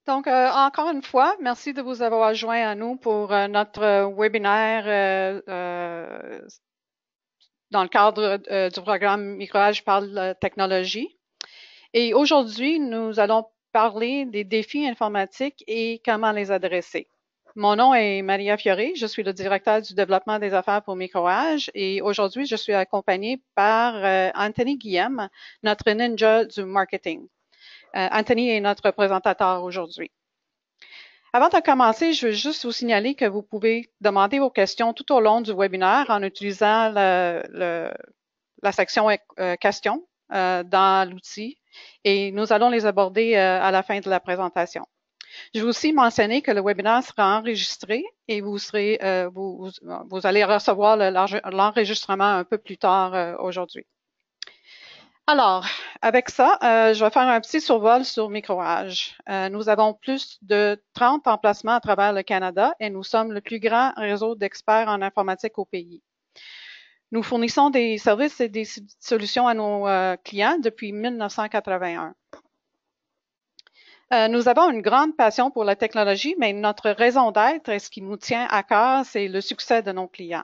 Donc, encore une fois, merci de vous avoir joint à nous pour notre webinaire dans le cadre du programme Microage par la technologie. Et aujourd'hui, nous allons parler des défis informatiques et comment les adresser. Mon nom est Maria Fioré, je suis le directeur du développement des affaires pour Microage et aujourd'hui, je suis accompagnée par Anthony Guillaume, notre ninja du marketing. Anthony est notre présentateur aujourd'hui. Avant de commencer, je veux juste vous signaler que vous pouvez demander vos questions tout au long du webinaire en utilisant la section questions dans l'outil et nous allons les aborder à la fin de la présentation. Je veux aussi mentionner que le webinaire sera enregistré et vous allez recevoir l'enregistrement un peu plus tard aujourd'hui. Alors, avec ça, je vais faire un petit survol sur Microage. Nous avons plus de 30 emplacements à travers le Canada et nous sommes le plus grand réseau d'experts en informatique au pays. Nous fournissons des services et des solutions à nos clients depuis 1981. Nous avons une grande passion pour la technologie, mais notre raison d'être et ce qui nous tient à cœur, c'est le succès de nos clients.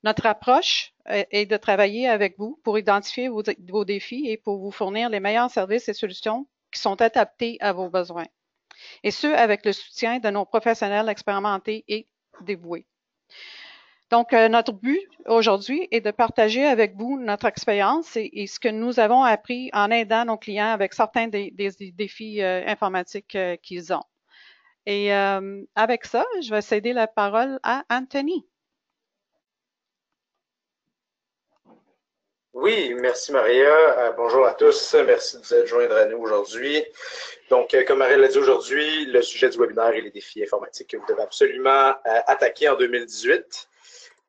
Notre approche est de travailler avec vous pour identifier vos défis et pour vous fournir les meilleurs services et solutions qui sont adaptés à vos besoins. Et ce, avec le soutien de nos professionnels expérimentés et dévoués. Donc, notre but aujourd'hui est de partager avec vous notre expérience et ce que nous avons appris en aidant nos clients avec certains des défis informatiques qu'ils ont. Et avec ça, je vais céder la parole à Anthony. Oui, merci Maria. Bonjour à tous. Merci de vous être joindre à nous aujourd'hui. Donc, comme Maria l'a dit aujourd'hui, le sujet du webinaire est les défis informatiques que vous devez absolument attaquer en 2018.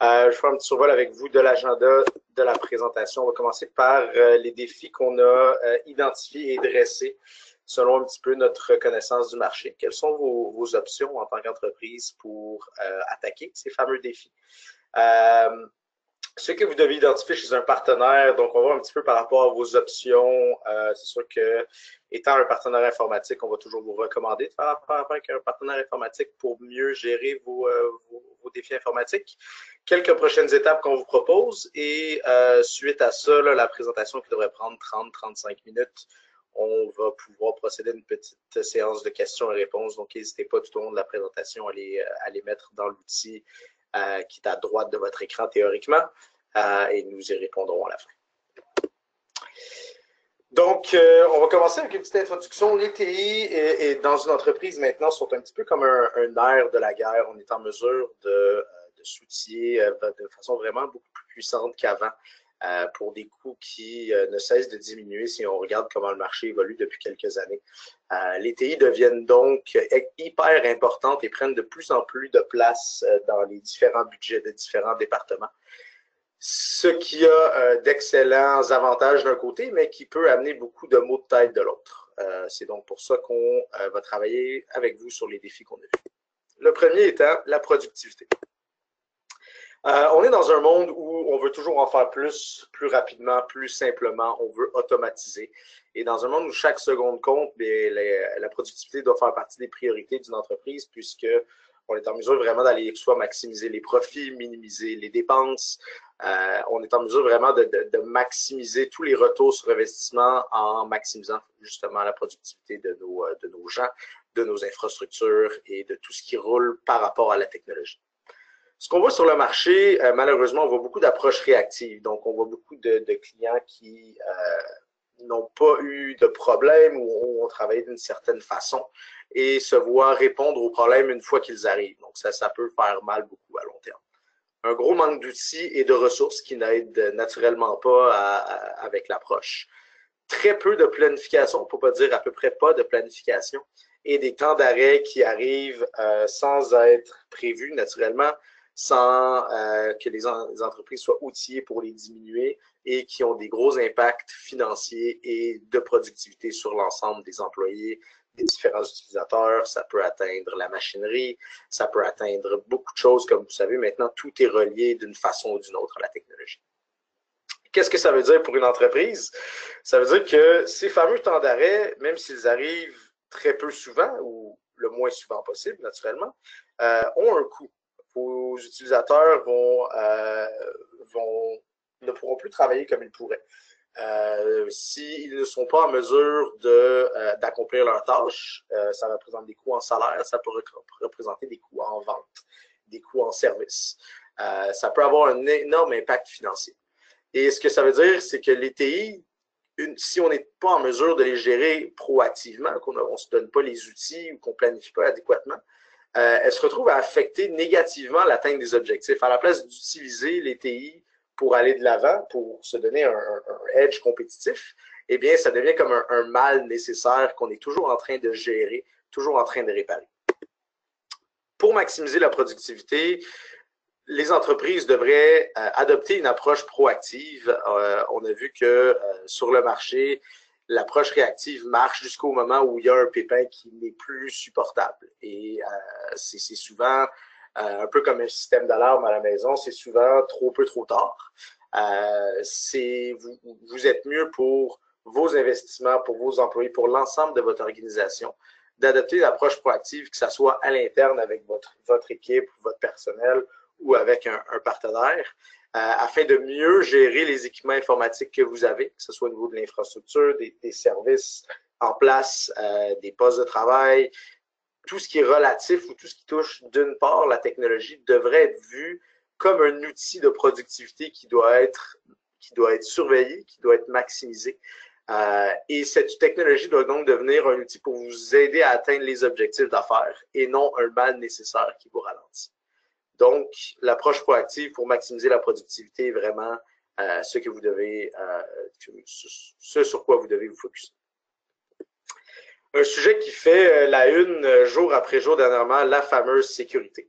Je ferai un petit survol avec vous de l'agenda de la présentation. On va commencer par les défis qu'on a identifiés et dressés selon un petit peu notre connaissance du marché. Quelles sont vos options en tant qu'entreprise pour attaquer ces fameux défis? Ce que vous devez identifier chez un partenaire, donc on va voir un petit peu par rapport à vos options. C'est sûr que, étant un partenaire informatique, on va toujours vous recommander de faire affaire avec un partenaire informatique pour mieux gérer vos défis informatiques. Quelques prochaines étapes qu'on vous propose et suite à ça, là, la présentation qui devrait prendre 30-35 minutes, on va pouvoir procéder à une petite séance de questions et réponses. Donc, n'hésitez pas tout au long de la présentation à les mettre dans l'outil qui est à droite de votre écran théoriquement, et nous y répondrons à la fin. Donc, on va commencer avec une petite introduction. Les TI et dans une entreprise maintenant sont un petit peu comme un nerf de la guerre. On est en mesure de s'outiller de façon vraiment beaucoup plus puissante qu'avant pour des coûts qui ne cessent de diminuer si on regarde comment le marché évolue depuis quelques années. Les TI deviennent donc hyper importantes et prennent de plus en plus de place dans les différents budgets de différents départements. Ce qui a d'excellents avantages d'un côté, mais qui peut amener beaucoup de maux de tête de l'autre. C'est donc pour ça qu'on va travailler avec vous sur les défis qu'on a vus. Le premier étant la productivité. On est dans un monde où on veut toujours en faire plus rapidement, plus simplement. On veut automatiser. Et dans un monde où chaque seconde compte, la productivité doit faire partie des priorités d'une entreprise puisque on est en mesure vraiment d'aller soit maximiser les profits, minimiser les dépenses. On est en mesure vraiment de maximiser tous les retours sur investissement en maximisant justement la productivité de nos gens, de nos infrastructures et de tout ce qui roule par rapport à la technologie. Ce qu'on voit sur le marché, malheureusement, on voit beaucoup d'approches réactives. Donc, on voit beaucoup de clients qui n'ont pas eu de problème ou ont travaillé d'une certaine façon et se voient répondre aux problèmes une fois qu'ils arrivent. Donc, ça peut faire mal beaucoup à long terme. Un gros manque d'outils et de ressources qui n'aident naturellement pas avec l'approche. Très peu de planification, pour ne pas dire à peu près pas de planification, et des temps d'arrêt qui arrivent sans être prévus naturellement, sans que les entreprises soient outillées pour les diminuer et qui ont des gros impacts financiers et de productivité sur l'ensemble des employés, des différents utilisateurs. Ça peut atteindre la machinerie, ça peut atteindre beaucoup de choses. Comme vous savez, maintenant, tout est relié d'une façon ou d'une autre à la technologie. Qu'est-ce que ça veut dire pour une entreprise? Ça veut dire que ces fameux temps d'arrêt, même s'ils arrivent très peu souvent ou le moins souvent possible, naturellement, ont un coût. Vos utilisateurs ne pourront plus travailler comme ils pourraient. S'ils ne sont pas en mesure d'accomplir leurs tâches, ça représente des coûts en salaire, ça peut représenter des coûts en vente, des coûts en service. Ça peut avoir un énorme impact financier. Et ce que ça veut dire, c'est que les TI, si on n'est pas en mesure de les gérer proactivement, qu'on ne se donne pas les outils ou qu'on ne planifie pas adéquatement, elles se retrouvent à affecter négativement l'atteinte des objectifs. À la place d'utiliser les TI pour aller de l'avant, pour se donner un edge compétitif, eh bien, ça devient comme un mal nécessaire qu'on est toujours en train de gérer, toujours en train de réparer. Pour maximiser la productivité, les entreprises devraient adopter une approche proactive. On a vu que sur le marché, l'approche réactive marche jusqu'au moment où il y a un pépin qui n'est plus supportable. Et c'est souvent un peu comme un système d'alarme à la maison, c'est souvent trop peu, trop tard. Vous êtes mieux pour vos investissements, pour vos employés, pour l'ensemble de votre organisation, d'adopter une approche proactive, que ce soit à l'interne avec votre équipe, votre personnel ou avec un partenaire, afin de mieux gérer les équipements informatiques que vous avez, que ce soit au niveau de l'infrastructure, des services en place, des postes de travail. Tout ce qui est relatif ou tout ce qui touche d'une part la technologie devrait être vu comme un outil de productivité qui doit être surveillé, qui doit être maximisé. Et cette technologie doit donc devenir un outil pour vous aider à atteindre les objectifs d'affaires et non un mal nécessaire qui vous ralentit. Donc, l'approche proactive pour maximiser la productivité est vraiment ce sur quoi vous devez vous focusser. Un sujet qui fait la une jour après jour dernièrement, la fameuse sécurité.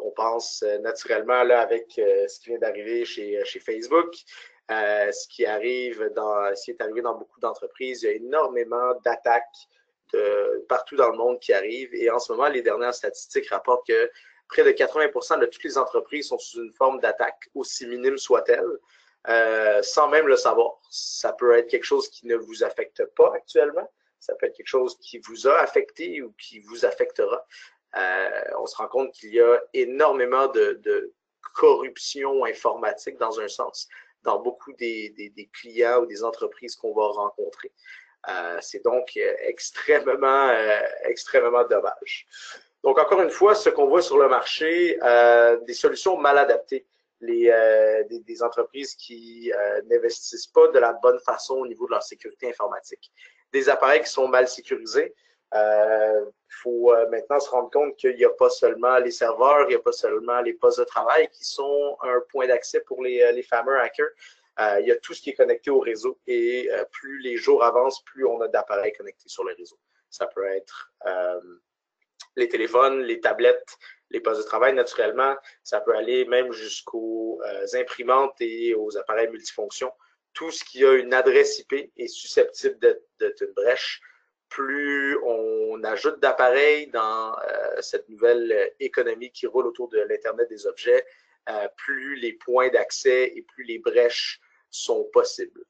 On pense naturellement là avec ce qui vient d'arriver chez Facebook, ce qui est arrivé dans beaucoup d'entreprises. Il y a énormément d'attaques partout dans le monde qui arrivent. Et en ce moment, les dernières statistiques rapportent que près de 80% de toutes les entreprises sont sous une forme d'attaque, aussi minime soit-elle, sans même le savoir. Ça peut être quelque chose qui ne vous affecte pas actuellement. Ça peut être quelque chose qui vous a affecté ou qui vous affectera. On se rend compte qu'il y a énormément de corruption informatique dans un sens, dans beaucoup des clients ou des entreprises qu'on va rencontrer. C'est donc extrêmement dommage. Donc, encore une fois, ce qu'on voit sur le marché, des solutions mal adaptées, des entreprises qui n'investissent pas de la bonne façon au niveau de leur sécurité informatique, des appareils qui sont mal sécurisés. Il faut maintenant se rendre compte qu'il n'y a pas seulement les serveurs, il n'y a pas seulement les postes de travail qui sont un point d'accès pour les fameux hackers. Il y a tout ce qui est connecté au réseau et plus les jours avancent, plus on a d'appareils connectés sur le réseau. Ça peut être les téléphones, les tablettes, les postes de travail naturellement. Ça peut aller même jusqu'aux imprimantes et aux appareils multifonctions. Tout ce qui a une adresse IP est susceptible d'être une brèche. Plus on ajoute d'appareils dans cette nouvelle économie qui roule autour de l'Internet des objets, plus les points d'accès et plus les brèches sont possibles.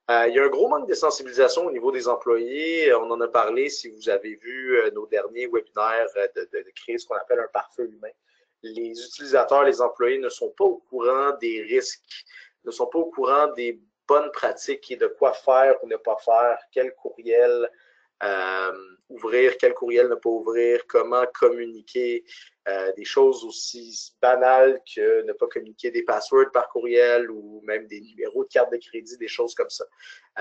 Il y a un gros manque de sensibilisation au niveau des employés. On en a parlé si vous avez vu nos derniers webinaires de créer ce qu'on appelle un pare-feu humain. Les utilisateurs, les employés ne sont pas au courant des risques, ne sont pas au courant des bonnes pratiques et de quoi faire ou ne pas faire, quel courriel ouvrir, quel courriel ne pas ouvrir, comment communiquer, des choses aussi banales que ne pas communiquer des passwords par courriel ou même des numéros de carte de crédit, des choses comme ça.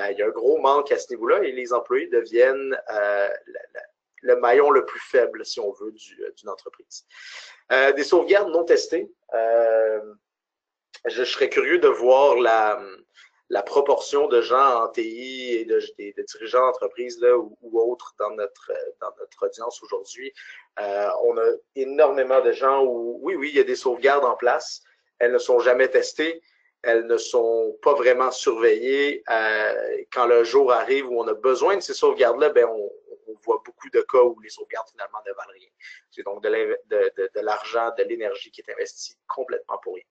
Il y a un gros manque à ce niveau-là et les employés deviennent le maillon le plus faible, si on veut, d'une entreprise. Des sauvegardes non testées. Je serais curieux de voir la proportion de gens en TI et de dirigeants d'entreprise ou autres dans notre audience aujourd'hui. On a énormément de gens où, oui, il y a des sauvegardes en place. Elles ne sont jamais testées. Elles ne sont pas vraiment surveillées. Quand le jour arrive où on a besoin de ces sauvegardes-là, on voit beaucoup de cas où les sauvegardes finalement ne valent rien. C'est donc de l'argent, de l'énergie qui est investie complètement pour rien.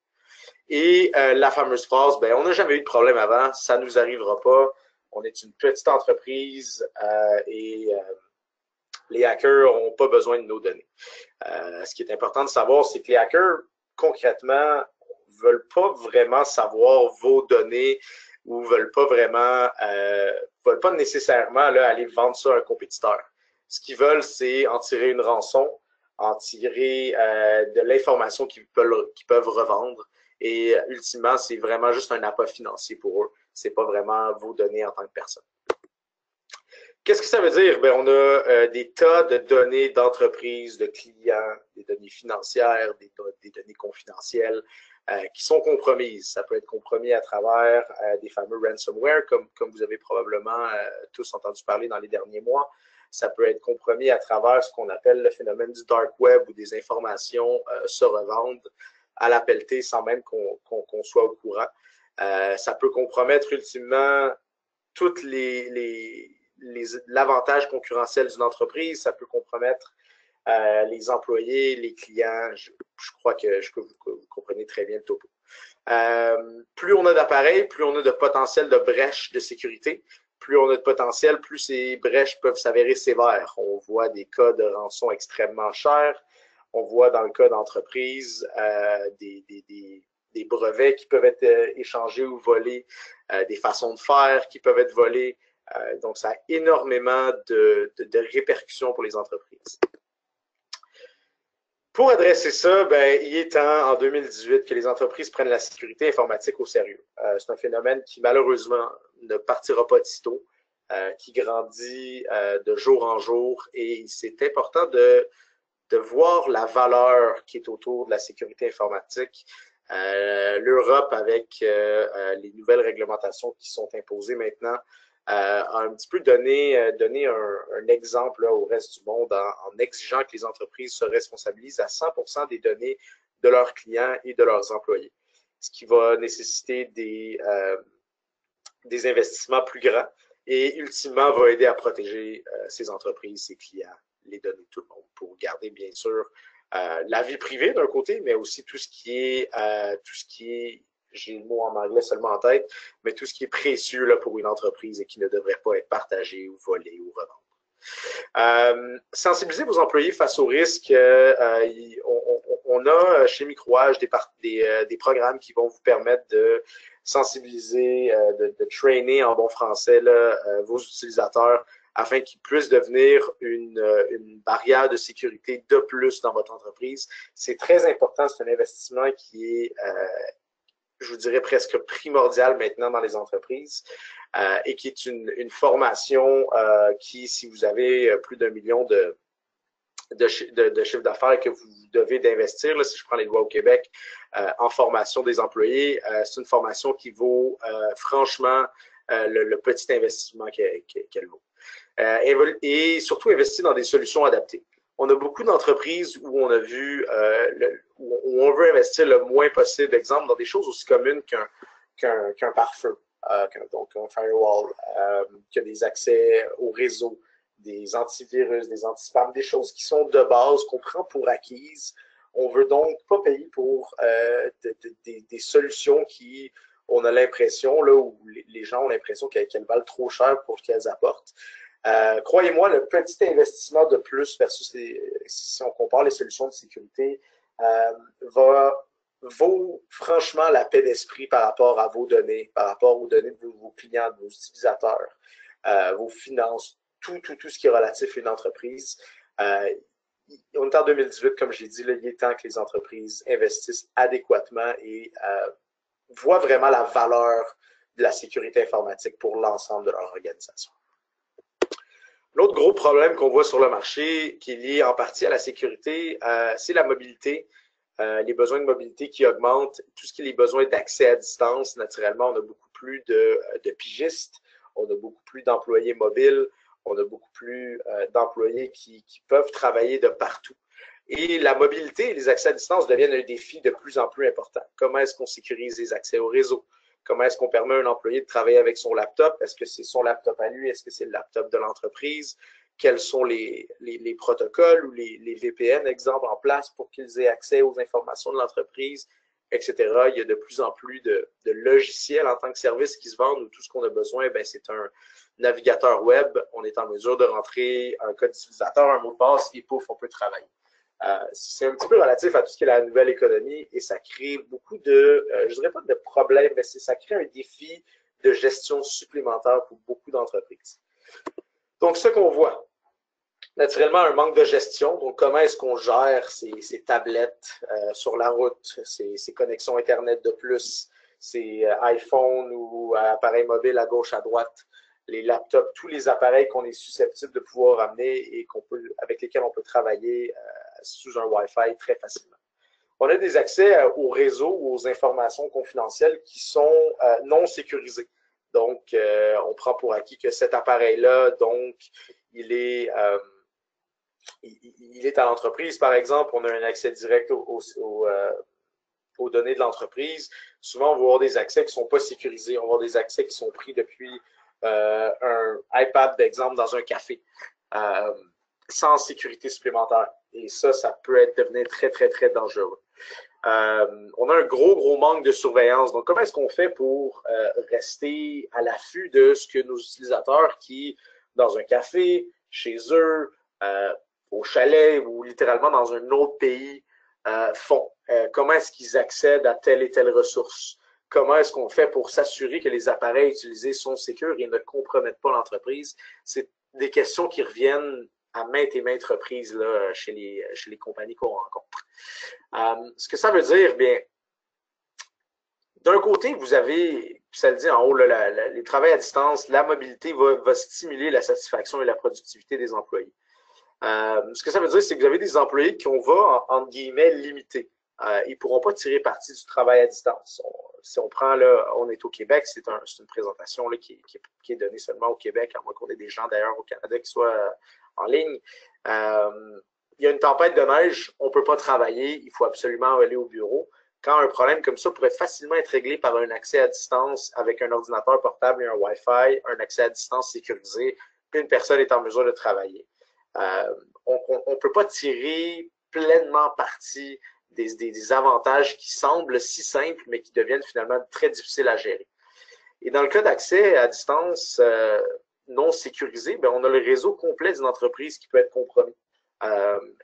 Et la fameuse phrase, on n'a jamais eu de problème avant, ça ne nous arrivera pas, on est une petite entreprise et Les hackers n'ont pas besoin de nos données. Ce qui est important de savoir, c'est que les hackers, concrètement, veulent pas vraiment savoir vos données ou veulent pas nécessairement là, aller vendre ça à un compétiteur. Ce qu'ils veulent, c'est en tirer une rançon, en tirer de l'information qu'ils peuvent revendre. Et ultimement, c'est vraiment juste un appât financier pour eux. C'est pas vraiment vos données en tant que personne. Qu'est-ce que ça veut dire? Bien, on a des tas de données d'entreprises, de clients, des données financières, des données confidentielles qui sont compromises. Ça peut être compromis à travers des fameux ransomware, comme vous avez probablement tous entendu parler dans les derniers mois. Ça peut être compromis à travers ce qu'on appelle le phénomène du dark web, où des informations se revendent à la pelletée sans même qu'on soit au courant. Ça peut compromettre ultimement toutes l'avantage concurrentiel d'une entreprise, ça peut compromettre les employés, les clients. Je crois que vous comprenez très bien le topo. Plus on a d'appareils, plus on a de potentiel de brèches de sécurité. Plus on a de potentiel, plus ces brèches peuvent s'avérer sévères. On voit des cas de rançon extrêmement chers. On voit dans le cas d'entreprises des brevets qui peuvent être échangés ou volés, des façons de faire qui peuvent être volées. Donc, ça a énormément de répercussions pour les entreprises. Pour adresser ça, ben, il est temps, en 2018, que les entreprises prennent la sécurité informatique au sérieux. C'est un phénomène qui, malheureusement, ne partira pas de sitôt, qui grandit de jour en jour, et c'est important de voir la valeur qui est autour de la sécurité informatique. L'Europe, avec les nouvelles réglementations qui sont imposées maintenant, a un petit peu donné un exemple là, au reste du monde en exigeant que les entreprises se responsabilisent à 100% des données de leurs clients et de leurs employés, ce qui va nécessiter des investissements plus grands et ultimement va aider à protéger ces entreprises, ces clients, les données de tout le monde pour garder bien sûr la vie privée d'un côté, mais aussi tout ce qui est j'ai le mot en anglais seulement en tête, mais tout ce qui est précieux là, pour une entreprise et qui ne devrait pas être partagé ou volé ou revendre. Sensibiliser vos employés face aux risques. On a chez Microuage des programmes qui vont vous permettre de sensibiliser, de trainer en bon français là, vos utilisateurs afin qu'ils puissent devenir une barrière de sécurité de plus dans votre entreprise. C'est très important, c'est un investissement qui est je vous dirais presque primordial maintenant dans les entreprises et qui est une formation qui, si vous avez plus d'1 million de chiffre d'affaires que vous devez d'investir, là, si je prends les lois au Québec, en formation des employés, c'est une formation qui vaut franchement le petit investissement qu'elle vaut. Et surtout investir dans des solutions adaptées. On a beaucoup d'entreprises où on a vu où on veut investir le moins possible, exemple, dans des choses aussi communes qu'un pare-feu, donc un firewall, qui a des accès au réseau, des antivirus, des anti-spam, des choses qui sont de base, qu'on prend pour acquises. On veut donc pas payer pour des solutions qui, on a l'impression, là, où les gens ont l'impression qu'elles valent trop cher pour ce qu'elles apportent. Croyez-moi, le petit investissement de plus versus si on compare les solutions de sécurité vaut franchement la paix d'esprit par rapport à vos données, par rapport aux données de vos clients, de vos utilisateurs, vos finances, tout ce qui est relatif à une entreprise. On est en 2018, comme j'ai dit, là, il est temps que les entreprises investissent adéquatement et voient vraiment la valeur de la sécurité informatique pour l'ensemble de leur organisation. L'autre gros problème qu'on voit sur le marché, qui est lié en partie à la sécurité, c'est la mobilité, les besoins de mobilité qui augmentent, tout ce qui est les besoins d'accès à distance. Naturellement, on a beaucoup plus de pigistes, on a beaucoup plus d'employés mobiles, on a beaucoup plus d'employés qui peuvent travailler de partout. Et la mobilité et les accès à distance deviennent un défi de plus en plus important. Comment est-ce qu'on sécurise les accès au réseau? Comment est-ce qu'on permet à un employé de travailler avec son laptop? Est-ce que c'est son laptop à lui? Est-ce que c'est le laptop de l'entreprise? Quels sont les protocoles ou les VPN, exemple, en place pour qu'ils aient accès aux informations de l'entreprise etc. Il y a de plus en plus de logiciels en tant que service qui se vendent où tout ce qu'on a besoin, c'est un navigateur web. On est en mesure de rentrer un code utilisateur, un mot de passe et pouf, on peut travailler. C'est un petit peu relatif à tout ce qui est la nouvelle économie et ça crée beaucoup de, je dirais pas de problèmes, mais ça crée un défi de gestion supplémentaire pour beaucoup d'entreprises. Donc, ce qu'on voit, naturellement, un manque de gestion. Donc, comment est-ce qu'on gère ces tablettes sur la route, ces connexions Internet de plus, ces iPhones ou appareils mobiles à gauche, à droite, les laptops, tous les appareils qu'on est susceptible de pouvoir amener et avec lesquels on peut travailler sous un Wi-Fi très facilement. On a des accès au réseau ou aux informations confidentielles qui sont non sécurisées. Donc, on prend pour acquis que cet appareil-là, donc, il est à l'entreprise, par exemple. On a un accès direct aux données de l'entreprise. Souvent, on va avoir des accès qui ne sont pas sécurisés. On va avoir des accès qui sont pris depuis un iPad, d'exemple, dans un café, sans sécurité supplémentaire. Et ça peut devenir très, très, très dangereux. On a un gros manque de surveillance. Donc, comment est-ce qu'on fait pour rester à l'affût de ce que nos utilisateurs qui, dans un café, chez eux, au chalet ou littéralement dans un autre pays, font? Comment est-ce qu'ils accèdent à telle et telle ressource? Comment est-ce qu'on fait pour s'assurer que les appareils utilisés sont sécurs et ne compromettent pas l'entreprise? C'est des questions qui reviennent à maintes et maintes reprises là, chez les compagnies qu'on rencontre. Ce que ça veut dire, bien, d'un côté, vous avez, ça le dit en haut, les travails à distance, la mobilité va stimuler la satisfaction et la productivité des employés. Ce que ça veut dire, c'est que vous avez des employés qu'on va, entre guillemets, limiter. Ils ne pourront pas tirer parti du travail à distance. Si on prend, là, on est au Québec, c'est une présentation là, qui est donnée seulement au Québec, à moins qu'on ait des gens d'ailleurs au Canada qui soient en ligne. Il y a une tempête de neige, on ne peut pas travailler, il faut absolument aller au bureau. Quand un problème comme ça pourrait facilement être réglé par un accès à distance avec un ordinateur portable et un Wi-Fi, un accès à distance sécurisé, une personne est en mesure de travailler. On ne peut pas tirer pleinement parti des avantages qui semblent si simples, mais qui deviennent finalement très difficiles à gérer. Et dans le cas d'accès à distance non sécurisé, bien, on a le réseau complet d'une entreprise qui peut être compromis.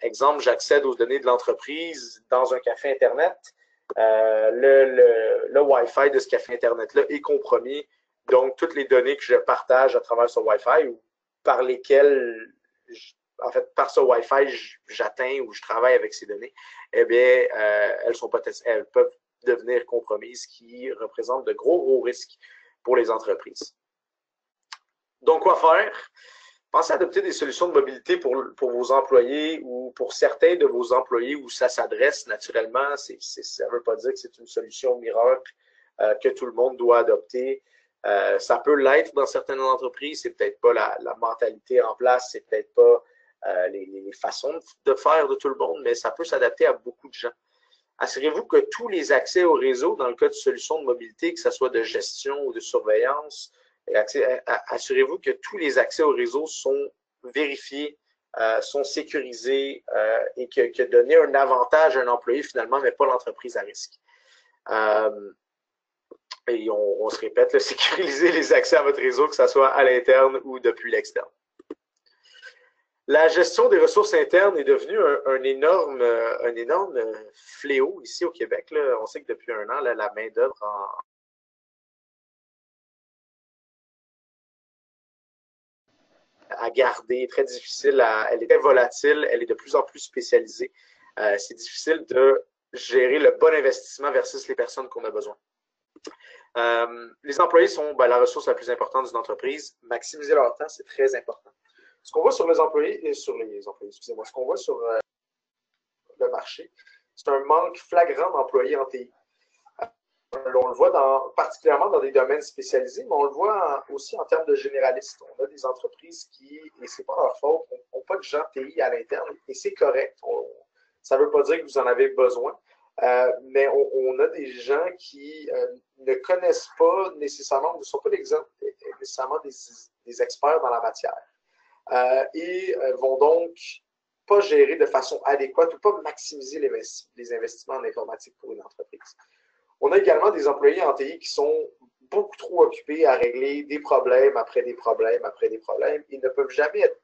Exemple, j'accède aux données de l'entreprise dans un café Internet. Le Wi-Fi de ce café Internet-là est compromis. Donc, toutes les données que je partage à travers ce Wi-Fi ou par lesquelles, en fait, par ce Wi-Fi, j'atteins ou je travaille avec ces données, eh bien, elles peuvent devenir compromises, ce qui représente de gros risques pour les entreprises. Donc, quoi faire? Pensez à adopter des solutions de mobilité pour vos employés ou pour certains de vos employés où ça s'adresse naturellement. Ça ne veut pas dire que c'est une solution miracle que tout le monde doit adopter. Ça peut l'être dans certaines entreprises. C'est peut-être pas la mentalité en place, c'est peut-être pas les façons de faire de tout le monde, mais ça peut s'adapter à beaucoup de gens. Assurez-vous que tous les accès au réseau, dans le cas de solutions de mobilité, que ce soit de gestion ou de surveillance, assurez-vous que tous les accès au réseau sont vérifiés, sont sécurisés et que donner un avantage à un employé finalement ne met pas l'entreprise à risque. Et on se répète, là, sécuriser les accès à votre réseau, que ce soit à l'interne ou depuis l'externe. La gestion des ressources internes est devenue un énorme fléau ici au Québec. Là. On sait que depuis un an, là, la main-d'œuvre à garder, très difficile, elle est très volatile, elle est de plus en plus spécialisée. C'est difficile de gérer le bon investissement versus les personnes qu'on a besoin. Les employés sont la ressource la plus importante d'une entreprise. Maximiser leur temps, c'est très important. Ce qu'on voit sur les employés, excusez-moi, ce qu'on voit sur le marché, c'est un manque flagrant d'employés en TI. On le voit particulièrement dans des domaines spécialisés, mais on le voit aussi en termes de généralistes. On a des entreprises qui, et ce n'est pas leur faute, n'ont pas de gens TI à l'interne, et c'est correct. Ça ne veut pas dire que vous en avez besoin, mais on a des gens qui ne connaissent pas nécessairement, ne sont pas nécessairement des experts dans la matière. Et vont donc pas gérer de façon adéquate ou pas maximiser les investissements en informatique pour une entreprise. On a également des employés en TI qui sont beaucoup trop occupés à régler des problèmes après des problèmes après des problèmes. Ils ne peuvent jamais être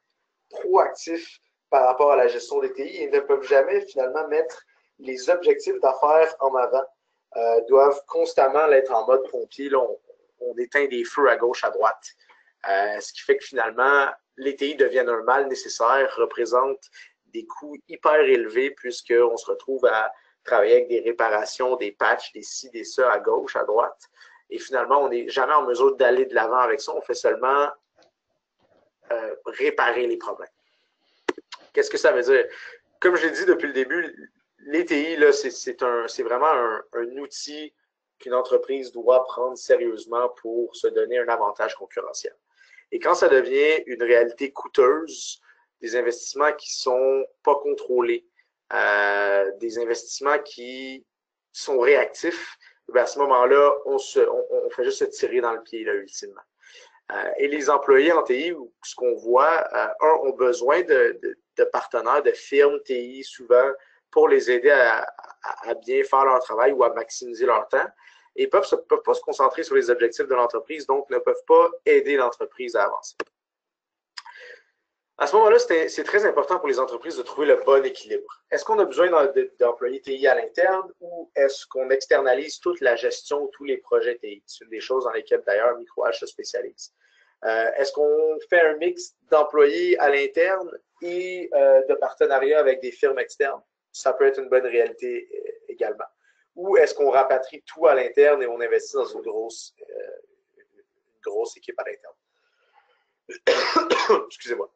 proactifs par rapport à la gestion des TI. Ils ne peuvent jamais finalement mettre les objectifs d'affaires en avant. Doivent constamment être en mode pompier. Là, on éteint des feux à gauche, à droite. Ce qui fait que finalement, les TI deviennent un mal nécessaire, représentent des coûts hyper élevés puisqu'on se retrouve à travailler avec des réparations, des patchs, des ci, des ça à gauche, à droite. Et finalement, on n'est jamais en mesure d'aller de l'avant avec ça. On fait seulement réparer les problèmes. Qu'est-ce que ça veut dire? Comme je l'ai dit depuis le début, les TI, c'est vraiment un outil qu'une entreprise doit prendre sérieusement pour se donner un avantage concurrentiel. Et quand ça devient une réalité coûteuse, des investissements qui ne sont pas contrôlés, des investissements qui sont réactifs, à ce moment-là, on fait juste se tirer dans le pied, là, ultimement. Et les employés en TI, ce qu'on voit, ont besoin de partenaires, de firmes TI, souvent, pour les aider à bien faire leur travail ou à maximiser leur temps. Et peuvent pas se concentrer sur les objectifs de l'entreprise, donc ne peuvent pas aider l'entreprise à avancer. À ce moment-là, c'est très important pour les entreprises de trouver le bon équilibre. Est-ce qu'on a besoin d'employés TI à l'interne ou est-ce qu'on externalise toute la gestion, tous les projets TI? C'est une des choses dans lesquelles, d'ailleurs, MicroH se spécialise. Est-ce qu'on fait un mix d'employés à l'interne et de partenariats avec des firmes externes? Ça peut être une bonne réalité également. Ou est-ce qu'on rapatrie tout à l'interne et on investit dans une grosse équipe à l'interne? Excusez-moi.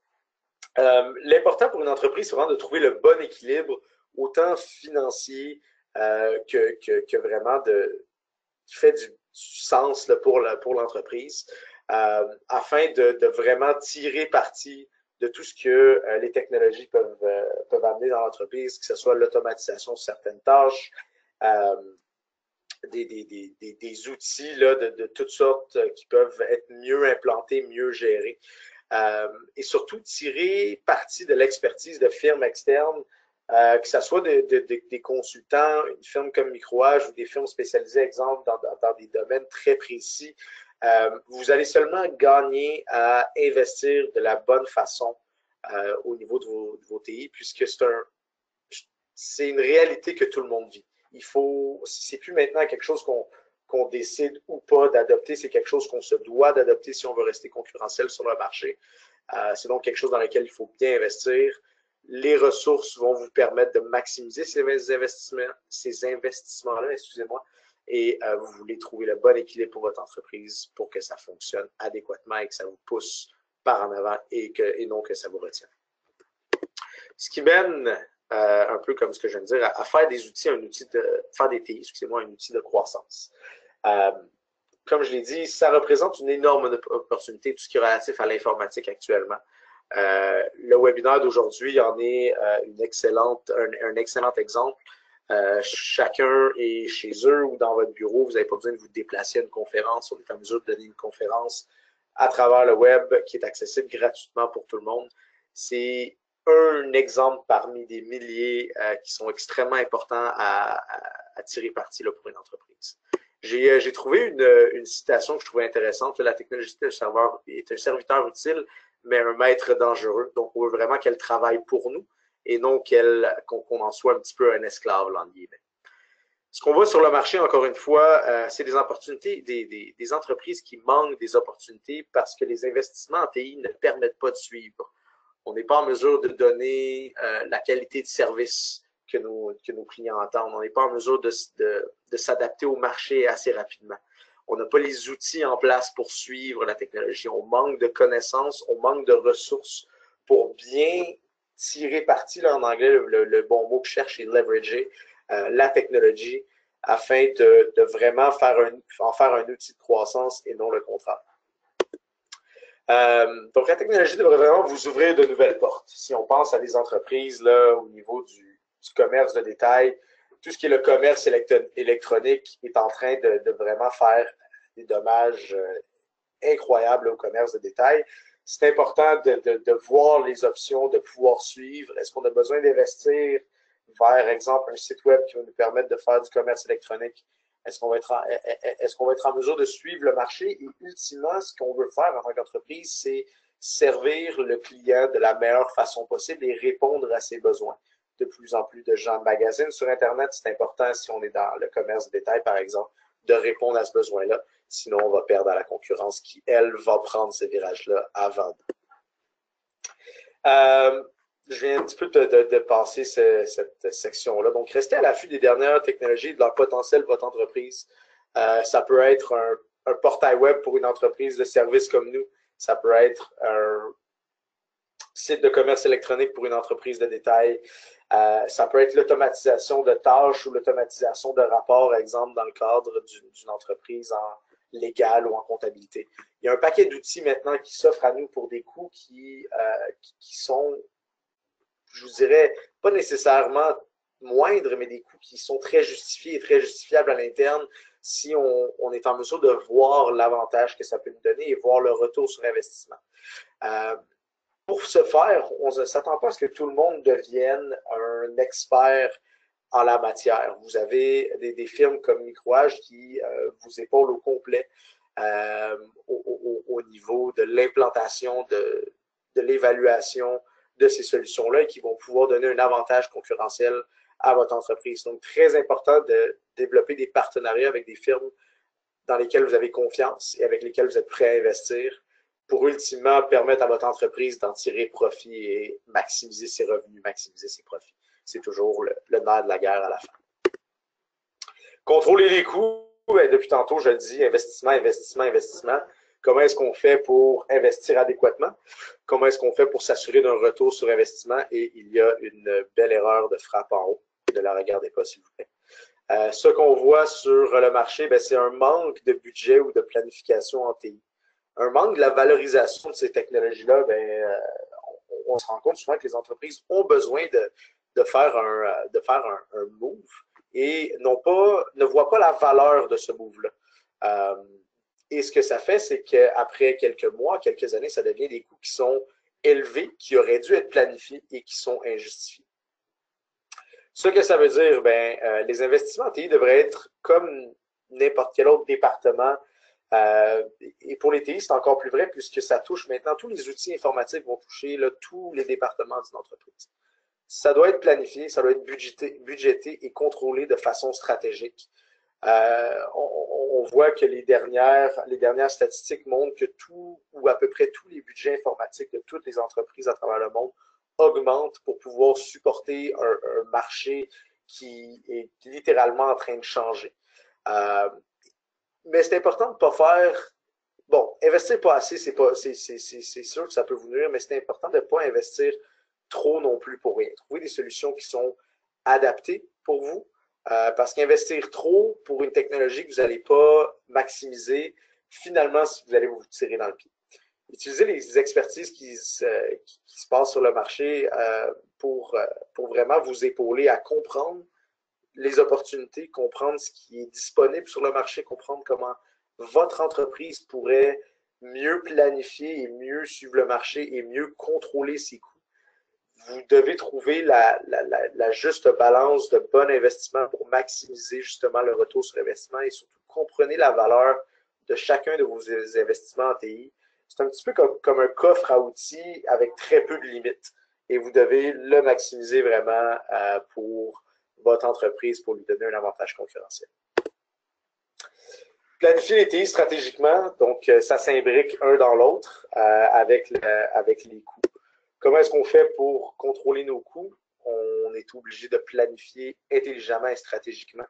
L'important pour une entreprise, c'est vraiment de trouver le bon équilibre, autant financier que vraiment qui fait du sens là, pour l'entreprise, afin de vraiment tirer parti de tout ce que les technologies peuvent amener dans l'entreprise, que ce soit l'automatisation de certaines tâches, des outils là, de toutes sortes qui peuvent être mieux implantés, mieux gérés. Et surtout tirer parti de l'expertise de firmes externes, que ce soit des consultants, une firme comme MicroH ou des firmes spécialisées, exemple, dans des domaines très précis. Vous allez seulement gagner à investir de la bonne façon au niveau de vos TI, puisque c'est une réalité que tout le monde vit. C'est plus maintenant quelque chose qu'on décide ou pas d'adopter, c'est quelque chose qu'on se doit d'adopter si on veut rester concurrentiel sur le marché. C'est donc quelque chose dans lequel il faut bien investir. Les ressources vont vous permettre de maximiser ces investissements-là, excusez-moi, et vous voulez trouver le bon équilibre pour votre entreprise pour que ça fonctionne adéquatement et que ça vous pousse par en avant et non que ça vous retienne. Ce qui mène un peu comme ce que je viens de dire, à faire des outils, faire des TI, excusez-moi, un outil de croissance. Comme je l'ai dit, ça représente une énorme opportunité, tout ce qui est relatif à l'informatique actuellement. Le webinaire d'aujourd'hui en est un excellent exemple. Chacun est chez eux ou dans votre bureau, vous n'avez pas besoin de vous déplacer à une conférence, on est en mesure de donner une conférence à travers le web qui est accessible gratuitement pour tout le monde. C'est un exemple parmi des milliers qui sont extrêmement importants à tirer parti là, pour une entreprise. J'ai trouvé une citation que je trouvais intéressante. La technologie est un serviteur utile, mais un maître dangereux. Donc, on veut vraiment qu'elle travaille pour nous et non qu'on en soit un petit peu un esclave, là, en guillemets. Ce qu'on voit sur le marché, encore une fois, c'est des opportunités, des entreprises qui manquent des opportunités parce que les investissements en TI ne permettent pas de suivre. On n'est pas en mesure de donner la qualité de service que nos clients attendent. On n'est pas en mesure de s'adapter au marché assez rapidement. On n'a pas les outils en place pour suivre la technologie. On manque de connaissances, on manque de ressources pour bien tirer parti, là, en anglais, le bon mot que je cherche, c'est leverager la technologie afin de vraiment en faire un outil de croissance et non le contraire. Donc, la technologie devrait vraiment vous ouvrir de nouvelles portes. Si on pense à des entreprises là, au niveau du commerce de détail, tout ce qui est le commerce électronique est en train de vraiment faire des dommages incroyables au commerce de détail. C'est important de voir les options, de pouvoir suivre. Est-ce qu'on a besoin d'investir vers, exemple, un site web qui va nous permettre de faire du commerce électronique Est-ce qu'on va être en mesure de suivre le marché? Et ultimement, ce qu'on veut faire en tant qu'entreprise, c'est servir le client de la meilleure façon possible et répondre à ses besoins. De plus en plus de gens magasinent sur Internet. C'est important, si on est dans le commerce de détail, par exemple, de répondre à ce besoin-là. Sinon, on va perdre à la concurrence qui, elle, va prendre ce virage-là avant. Je viens un petit peu de passer cette section-là. Donc, restez à l'affût des dernières technologies et de leur potentiel pour votre entreprise. Ça peut être un portail web pour une entreprise de services comme nous. Ça peut être un site de commerce électronique pour une entreprise de détail. Ça peut être l'automatisation de tâches ou l'automatisation de rapports, par exemple, dans le cadre d'une entreprise en légal ou en comptabilité. Il y a un paquet d'outils maintenant qui s'offrent à nous pour des coûts qui sont, je vous dirais, pas nécessairement moindres, mais des coûts qui sont très justifiés et très justifiables à l'interne si on est en mesure de voir l'avantage que ça peut nous donner et voir le retour sur investissement. Pour ce faire, on ne s'attend pas à ce que tout le monde devienne un expert en la matière. Vous avez des firmes comme Microage qui vous épaulent au complet au niveau de l'implantation, de l'évaluation de ces solutions-là et qui vont pouvoir donner un avantage concurrentiel à votre entreprise. Donc, très important de développer des partenariats avec des firmes dans lesquelles vous avez confiance et avec lesquelles vous êtes prêt à investir pour ultimement permettre à votre entreprise d'en tirer profit et maximiser ses revenus, maximiser ses profits. C'est toujours le nerf de la guerre à la fin. Contrôler les coûts, depuis tantôt, je le dis, investissement, investissement, investissement. Comment est-ce qu'on fait pour investir adéquatement? Comment est-ce qu'on fait pour s'assurer d'un retour sur investissement? Et il y a une belle erreur de frappe en haut. Ne la regardez pas, s'il vous plaît. Ce qu'on voit sur le marché, c'est un manque de budget ou de planification en TI. Un manque de la valorisation de ces technologies-là, on se rend compte souvent que les entreprises ont besoin de faire un move et ne voient pas la valeur de ce move-là. Et ce que ça fait, c'est qu'après quelques mois, quelques années, ça devient des coûts qui sont élevés, qui auraient dû être planifiés et qui sont injustifiés. Ce que ça veut dire, les investissements en TI devraient être comme n'importe quel autre département. Et pour les TI, c'est encore plus vrai puisque ça touche maintenant, tous les outils informatiques vont toucher tous les départements d'une entreprise. Ça doit être planifié, ça doit être budgété et contrôlé de façon stratégique. On voit que les dernières statistiques montrent que tout ou à peu près tous les budgets informatiques de toutes les entreprises à travers le monde augmentent pour pouvoir supporter un marché qui est littéralement en train de changer. Mais c'est important de ne pas faire... Bon, investir pas assez, c'est sûr que ça peut vous nuire, mais c'est important de ne pas investir trop non plus pour rien. Trouver des solutions qui sont adaptées pour vous, parce qu'investir trop pour une technologie que vous n'allez pas maximiser, finalement, vous allez vous tirer dans le pied. Utilisez les expertises qui se passent sur le marché pour vraiment vous épauler à comprendre les opportunités, comprendre ce qui est disponible sur le marché, comprendre comment votre entreprise pourrait mieux planifier et mieux suivre le marché et mieux contrôler ses coûts. Vous devez trouver la juste balance de bon investissement pour maximiser justement le retour sur investissement et surtout comprenez la valeur de chacun de vos investissements en TI. C'est un petit peu comme un coffre à outils avec très peu de limites et vous devez le maximiser vraiment pour votre entreprise pour lui donner un avantage concurrentiel. Planifier les TI stratégiquement, donc ça s'imbrique un dans l'autre avec les coûts. Comment est-ce qu'on fait pour contrôler nos coûts? On est obligé de planifier intelligemment et stratégiquement.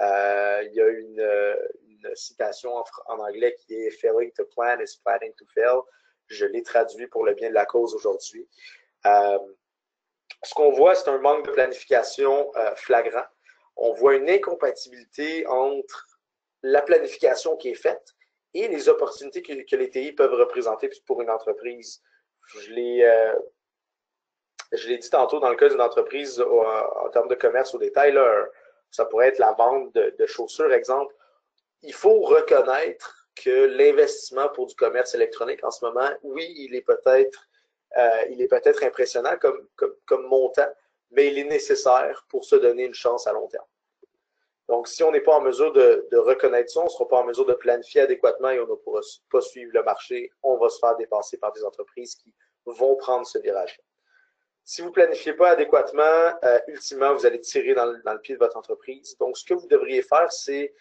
Il y a une citation en anglais qui est « Failing to plan is planning to fail ». Je l'ai traduit pour le bien de la cause aujourd'hui. Ce qu'on voit, c'est un manque de planification flagrant. On voit une incompatibilité entre la planification qui est faite et les opportunités que les TI peuvent représenter pour une entreprise. Je l'ai dit tantôt dans le cas d'une entreprise en termes de commerce au détail, là, ça pourrait être la vente de chaussures, exemple. Il faut reconnaître que l'investissement pour du commerce électronique en ce moment, oui, il est peut-être impressionnant comme montant, mais il est nécessaire pour se donner une chance à long terme. Donc, si on n'est pas en mesure de reconnaître ça, on ne sera pas en mesure de planifier adéquatement et on ne pourra pas suivre le marché. On va se faire dépasser par des entreprises qui vont prendre ce virage-là. Si vous ne planifiez pas adéquatement, ultimement, vous allez tirer dans le pied de votre entreprise. Donc, ce que vous devriez faire, c'est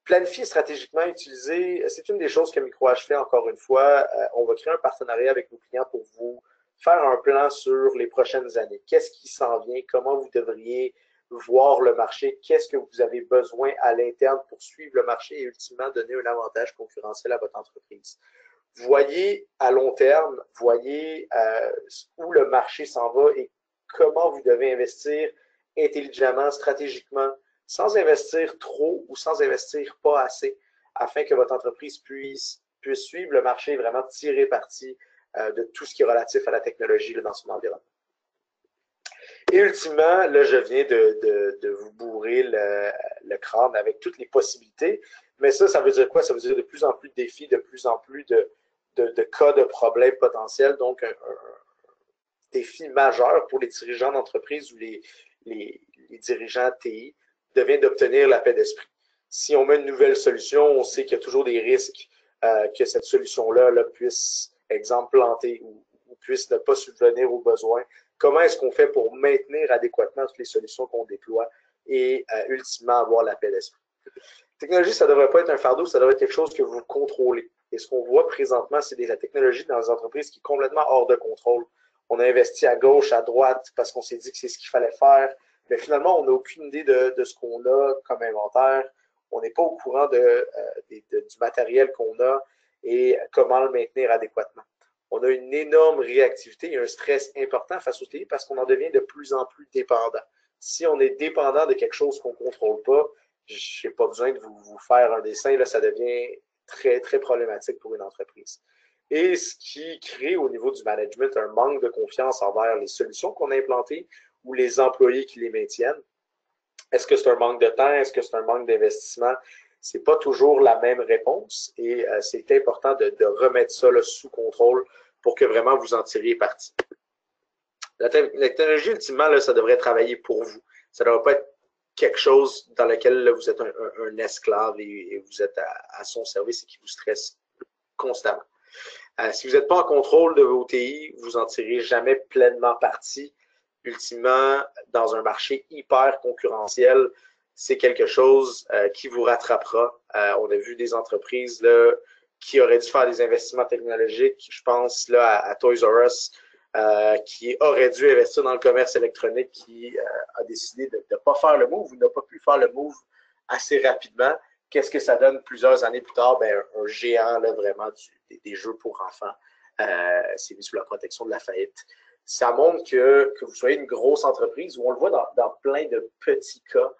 planifier stratégiquement, utiliser, c'est une des choses que Micro-H fait encore une fois. On va créer un partenariat avec nos clients pour vous faire un plan sur les prochaines années. Qu'est-ce qui s'en vient? Comment vous devriez voir le marché? Qu'est-ce que vous avez besoin à l'interne pour suivre le marché et ultimement donner un avantage concurrentiel à votre entreprise? Voyez à long terme, voyez où le marché s'en va et comment vous devez investir intelligemment, stratégiquement, sans investir trop ou sans investir pas assez, afin que votre entreprise puisse suivre le marché et vraiment tirer parti de tout ce qui est relatif à la technologie là, dans son environnement. Et ultimement, là, je viens de vous bourrer le crâne avec toutes les possibilités, mais ça veut dire quoi? Ça veut dire de plus en plus de défis, de plus en plus de cas de problèmes potentiels, donc un défi majeur pour les dirigeants d'entreprise ou les dirigeants TI devient d'obtenir la paix d'esprit. Si on met une nouvelle solution, on sait qu'il y a toujours des risques que cette solution-là puisse, exemple, planter ou puisse ne pas subvenir aux besoins. Comment est-ce qu'on fait pour maintenir adéquatement toutes les solutions qu'on déploie et ultimement avoir la paix d'esprit? La technologie, ça ne devrait pas être un fardeau, ça devrait être quelque chose que vous contrôlez. Et ce qu'on voit présentement, c'est la technologie dans les entreprises qui est complètement hors de contrôle. On a investi à gauche, à droite, parce qu'on s'est dit que c'est ce qu'il fallait faire. Mais finalement, on n'a aucune idée de ce qu'on a comme inventaire. On n'est pas au courant du matériel qu'on a et comment le maintenir adéquatement. On a une énorme réactivité et un stress important face au TI parce qu'on en devient de plus en plus dépendant. Si on est dépendant de quelque chose qu'on ne contrôle pas, je n'ai pas besoin de vous faire un dessin, là, ça devient très, très problématique pour une entreprise. Et ce qui crée au niveau du management un manque de confiance envers les solutions qu'on a implantées ou les employés qui les maintiennent. Est-ce que c'est un manque de temps? Est-ce que c'est un manque d'investissement? Ce n'est pas toujours la même réponse et c'est important de remettre ça là, sous contrôle pour que vraiment vous en tiriez parti. La technologie, ultimement, là, ça devrait travailler pour vous. Ça ne devrait pas être quelque chose dans lequel là, vous êtes un esclave et vous êtes à son service et qui vous stresse constamment. Si vous n'êtes pas en contrôle de vos TI, vous n'en tirez jamais pleinement parti. Ultimement, dans un marché hyper concurrentiel, c'est quelque chose qui vous rattrapera. On a vu des entreprises là, qui auraient dû faire des investissements technologiques. Je pense là, à Toys R Us, qui aurait dû investir dans le commerce électronique, qui a décidé de ne pas faire le move ou n'a pas pu faire le move assez rapidement. Qu'est-ce que ça donne plusieurs années plus tard? Ben, un géant là, vraiment des jeux pour enfants s'est mis sous la protection de la faillite. Ça montre que vous soyez une grosse entreprise, où on le voit dans plein de petits cas,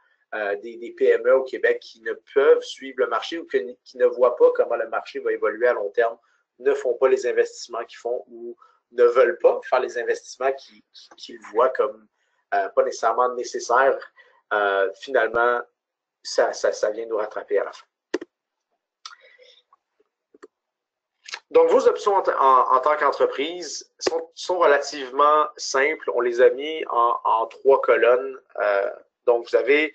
des PME au Québec qui ne peuvent suivre le marché ou qui ne voient pas comment le marché va évoluer à long terme, ne font pas les investissements qu'ils font ou ne veulent pas faire les investissements qu'ils voient comme pas nécessairement nécessaires. Finalement, ça vient nous rattraper à la fin. Donc, vos options en tant qu'entreprise sont relativement simples. On les a mis en 3 colonnes. Donc, vous avez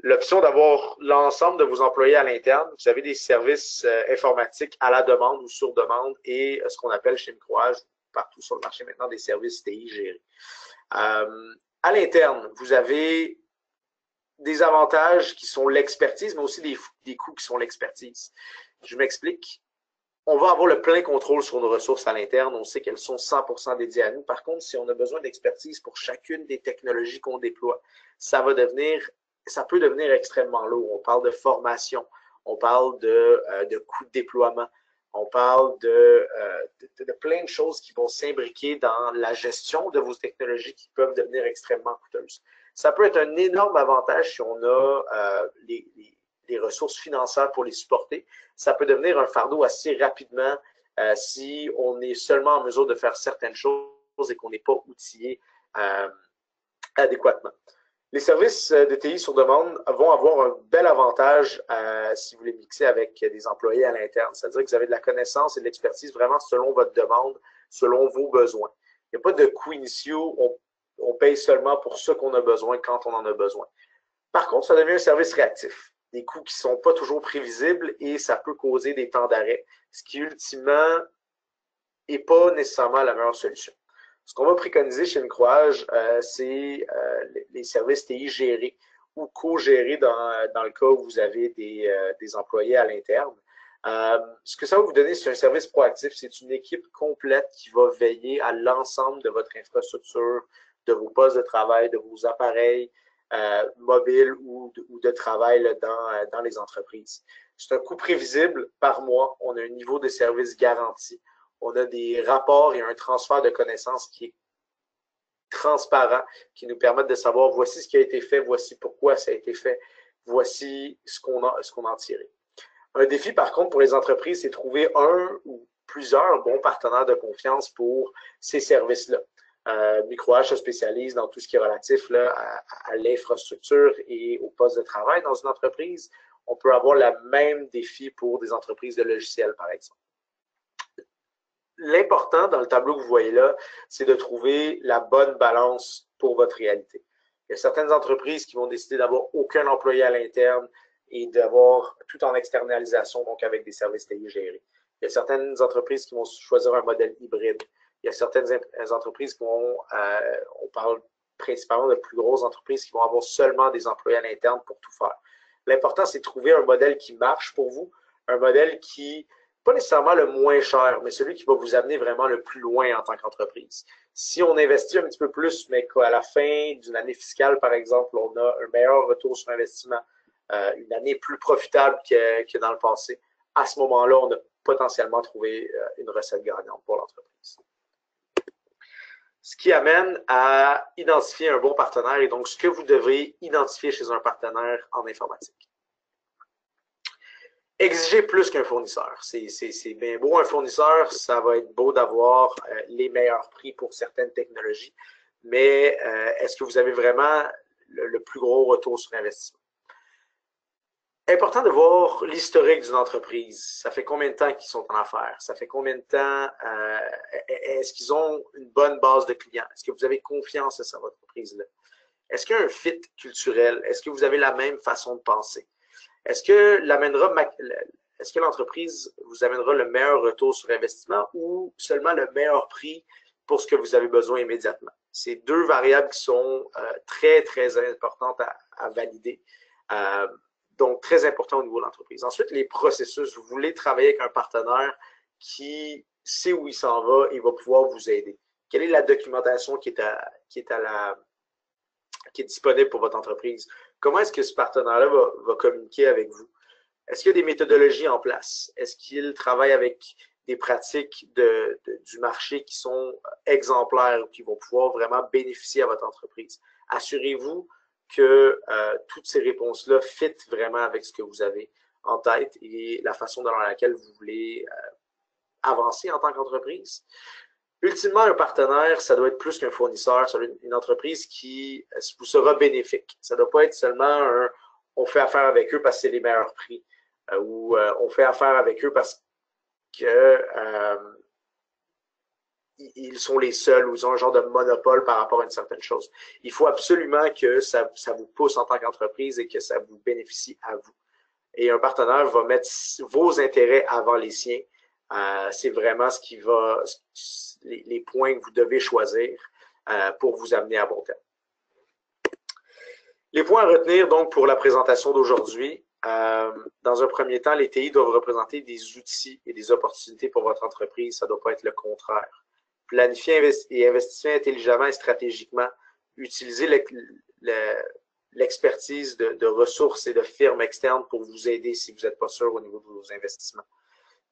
l'option d'avoir l'ensemble de vos employés à l'interne. Vous avez des services informatiques à la demande ou sur demande et ce qu'on appelle chez Micro-H, partout sur le marché maintenant, des services TI gérés. À l'interne, vous avez des avantages qui sont l'expertise, mais aussi des coûts qui sont l'expertise. Je m'explique. On va avoir le plein contrôle sur nos ressources à l'interne. On sait qu'elles sont 100% dédiées à nous. Par contre, si on a besoin d'expertise pour chacune des technologies qu'on déploie, ça peut devenir extrêmement lourd. On parle de formation, on parle de coûts de déploiement, on parle de plein de choses qui vont s'imbriquer dans la gestion de vos technologies qui peuvent devenir extrêmement coûteuses. Ça peut être un énorme avantage si on a les ressources financières pour les supporter. Ça peut devenir un fardeau assez rapidement si on est seulement en mesure de faire certaines choses et qu'on n'est pas outillé adéquatement. Les services de TI sur demande vont avoir un bel avantage si vous les mixez avec des employés à l'interne. C'est-à-dire que vous avez de la connaissance et de l'expertise vraiment selon votre demande, selon vos besoins. Il n'y a pas de coûts initiaux. On paye seulement pour ce qu'on a besoin quand on en a besoin. Par contre, ça devient un service réactif. Des coûts qui ne sont pas toujours prévisibles et ça peut causer des temps d'arrêt, ce qui ultimement n'est pas nécessairement la meilleure solution. Ce qu'on va préconiser chez Microage, c'est les services TI gérés ou co-gérés dans le cas où vous avez des employés à l'interne. Ce que ça va vous donner, c'est un service proactif. C'est une équipe complète qui va veiller à l'ensemble de votre infrastructure, de vos postes de travail, de vos appareils mobiles ou de travail là, dans les entreprises. C'est un coût prévisible par mois. On a un niveau de service garanti. On a des rapports et un transfert de connaissances qui est transparent, qui nous permettent de savoir voici ce qui a été fait, voici pourquoi ça a été fait, voici ce qu'on en a tiré. Un défi, par contre, pour les entreprises, c'est de trouver un ou plusieurs bons partenaires de confiance pour ces services-là. Microage se spécialise dans tout ce qui est relatif là, à l'infrastructure et au poste de travail dans une entreprise. On peut avoir le même défi pour des entreprises de logiciels, par exemple. L'important dans le tableau que vous voyez là, c'est de trouver la bonne balance pour votre réalité. Il y a certaines entreprises qui vont décider d'avoir aucun employé à l'interne et d'avoir tout en externalisation, donc avec des services TI gérés. Il y a certaines entreprises qui vont choisir un modèle hybride. Il y a certaines entreprises qui vont, on parle principalement de plus grosses entreprises qui vont avoir seulement des employés à l'interne pour tout faire. L'important, c'est de trouver un modèle qui marche pour vous, un modèle qui pas nécessairement le moins cher, mais celui qui va vous amener vraiment le plus loin en tant qu'entreprise. Si on investit un petit peu plus, mais qu'à la fin d'une année fiscale, par exemple, on a un meilleur retour sur investissement, une année plus profitable que dans le passé, à ce moment-là, on a potentiellement trouvé une recette gagnante pour l'entreprise. Ce qui amène à identifier un bon partenaire et donc ce que vous devrez identifier chez un partenaire en informatique. Exiger plus qu'un fournisseur. C'est bien beau, un fournisseur, ça va être beau d'avoir les meilleurs prix pour certaines technologies, mais est-ce que vous avez vraiment le plus gros retour sur investissement? Important de voir l'historique d'une entreprise. Ça fait combien de temps qu'ils sont en affaires? Ça fait combien de temps? Est-ce qu'ils ont une bonne base de clients? Est-ce que vous avez confiance à votre entreprise-là? Est-ce qu'il y a un fit culturel? Est-ce que vous avez la même façon de penser? Est-ce que l'entreprise vous amènera le meilleur retour sur investissement ou seulement le meilleur prix pour ce que vous avez besoin immédiatement? C'est deux variables qui sont très, très importantes à valider. Donc, très important au niveau de l'entreprise. Ensuite, les processus. Vous voulez travailler avec un partenaire qui sait où il s'en va et va pouvoir vous aider. Quelle est la documentation qui est disponible pour votre entreprise? Comment est-ce que ce partenaire-là va communiquer avec vous? Est-ce qu'il y a des méthodologies en place? Est-ce qu'il travaille avec des pratiques du marché qui sont exemplaires, qui vont pouvoir vraiment bénéficier à votre entreprise? Assurez-vous que toutes ces réponses-là fit vraiment avec ce que vous avez en tête et la façon dans laquelle vous voulez avancer en tant qu'entreprise. Ultimement, un partenaire, ça doit être plus qu'un fournisseur, ça doit être une entreprise qui vous sera bénéfique. Ça ne doit pas être seulement on fait affaire avec eux parce que c'est les meilleurs prix ou on fait affaire avec eux parce que ils sont les seuls ou ils ont un genre de monopole par rapport à une certaine chose. Il faut absolument que ça vous pousse en tant qu'entreprise et que ça vous bénéficie à vous. Et un partenaire va mettre vos intérêts avant les siens. C'est vraiment les points que vous devez choisir pour vous amener à bon terme. Les points à retenir donc pour la présentation d'aujourd'hui. Dans un premier temps, les TI doivent représenter des outils et des opportunités pour votre entreprise. Ça ne doit pas être le contraire. Planifier et investir intelligemment et stratégiquement. Utiliser l'expertise de ressources et de firmes externes pour vous aider si vous n'êtes pas sûr au niveau de vos investissements.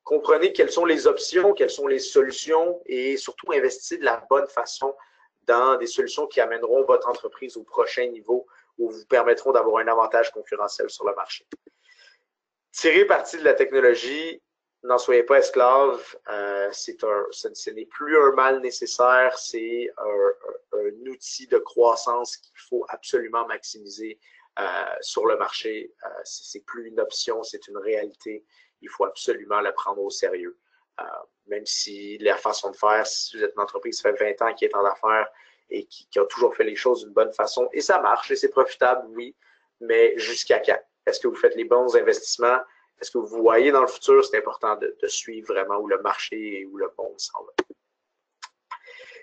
Comprenez quelles sont les options, quelles sont les solutions et surtout investissez de la bonne façon dans des solutions qui amèneront votre entreprise au prochain niveau ou vous permettront d'avoir un avantage concurrentiel sur le marché. Tirez parti de la technologie, n'en soyez pas esclave, ce n'est plus un mal nécessaire, c'est un outil de croissance qu'il faut absolument maximiser sur le marché. C'est plus une option, c'est une réalité. Il faut absolument la prendre au sérieux. Même si la façon de faire, si vous êtes une entreprise qui fait 20 ans qui est en affaires et qui a toujours fait les choses d'une bonne façon, et ça marche, et c'est profitable, oui, mais jusqu'à quand? Est-ce que vous faites les bons investissements? Est-ce que vous voyez dans le futur? C'est important de suivre vraiment où le marché et où le monde s'en va.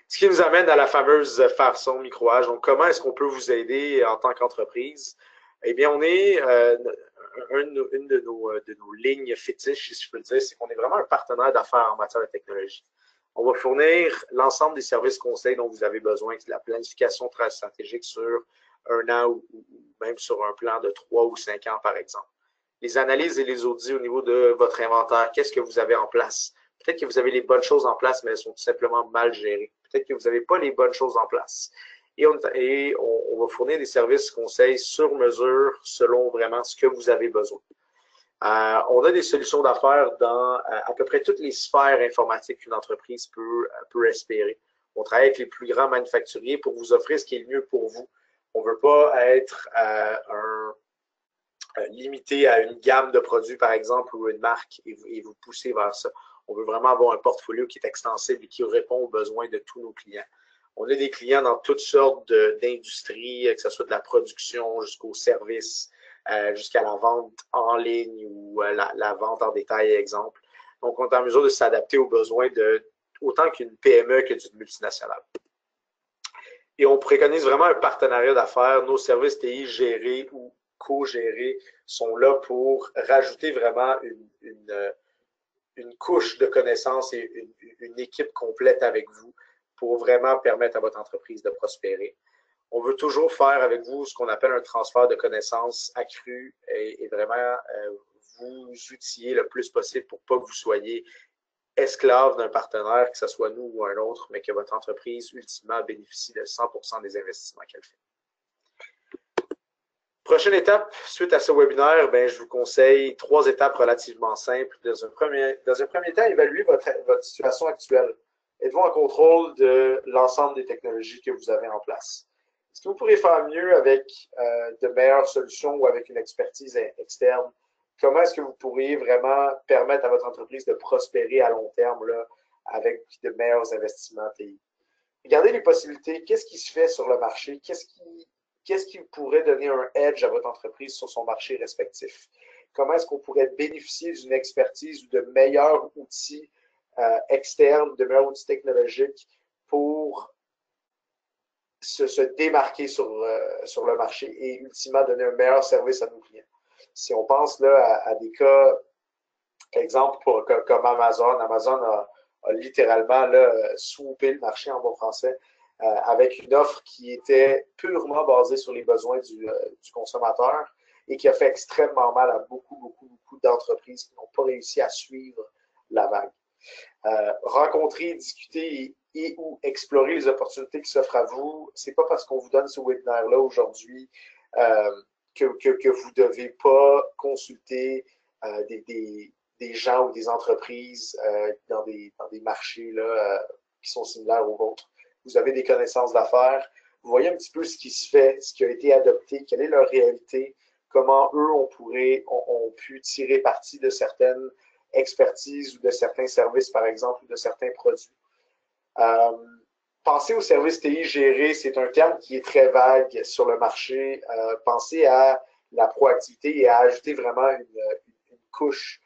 Ce qui nous amène à la fameuse façon microage. Donc, comment est-ce qu'on peut vous aider en tant qu'entreprise? Eh bien, on est une de nos lignes fétiches, si je peux le dire, c'est qu'on est vraiment un partenaire d'affaires en matière de technologie. On va fournir l'ensemble des services conseils dont vous avez besoin, de la planification très stratégique sur un an ou même sur un plan de 3 ou 5 ans, par exemple. Les analyses et les audits au niveau de votre inventaire, qu'est-ce que vous avez en place? Peut-être que vous avez les bonnes choses en place, mais elles sont tout simplement mal gérées. Peut-être que vous n'avez pas les bonnes choses en place. Et on va fournir des services conseils sur mesure selon vraiment ce que vous avez besoin. On a des solutions d'affaires dans à peu près toutes les sphères informatiques qu'une entreprise peut espérer. On travaille avec les plus grands manufacturiers pour vous offrir ce qui est le mieux pour vous. On ne veut pas être limité à une gamme de produits, par exemple, ou une marque et vous pousser vers ça. On veut vraiment avoir un portfolio qui est extensible et qui répond aux besoins de tous nos clients. On a des clients dans toutes sortes d'industries, que ce soit de la production jusqu'au service, jusqu'à la vente en ligne ou la vente en détail, exemple. Donc, on est en mesure de s'adapter aux besoins autant qu'une PME que d'une multinationale. Et on préconise vraiment un partenariat d'affaires. Nos services TI gérés ou co-gérés sont là pour rajouter vraiment une couche de connaissances et une équipe complète avec vous pour vraiment permettre à votre entreprise de prospérer. On veut toujours faire avec vous ce qu'on appelle un transfert de connaissances accru et vraiment vous outiller le plus possible pour pas que vous soyez esclave d'un partenaire, que ce soit nous ou un autre, mais que votre entreprise, ultimement, bénéficie de 100% des investissements qu'elle fait. Prochaine étape, suite à ce webinaire, je vous conseille 3 étapes relativement simples. Dans un premier temps, évaluez votre situation actuelle. Êtes-vous en contrôle de l'ensemble des technologies que vous avez en place? Est-ce que vous pourriez faire mieux avec de meilleures solutions ou avec une expertise externe? Comment est-ce que vous pourriez vraiment permettre à votre entreprise de prospérer à long terme là, avec de meilleurs investissements TI? Regardez les possibilités. Qu'est-ce qui se fait sur le marché? Qu'est-ce qui pourrait donner un edge à votre entreprise sur son marché respectif? Comment est-ce qu'on pourrait bénéficier d'une expertise ou de meilleurs outils externes, de meilleurs outils technologiques pour se démarquer sur le marché et ultimement donner un meilleur service à nos clients? Si on pense là à des cas, exemple comme Amazon, Amazon a littéralement là, swoopé le marché en bon français avec une offre qui était purement basée sur les besoins du consommateur et qui a fait extrêmement mal à beaucoup d'entreprises qui n'ont pas réussi à suivre la vague. Rencontrer, discuter et ou explorer les opportunités qui s'offrent à vous, c'est pas parce qu'on vous donne ce webinaire-là aujourd'hui que vous ne devez pas consulter des gens ou des entreprises dans des marchés là, qui sont similaires aux vôtres. Vous avez des connaissances d'affaires, vous voyez un petit peu ce qui se fait, ce qui a été adopté, quelle est leur réalité, comment eux ont pu tirer parti de certaines expertises ou de certains services, par exemple, ou de certains produits. Pensez aux services TI gérés, c'est un terme qui est très vague sur le marché. Pensez à la proactivité et à ajouter vraiment une couche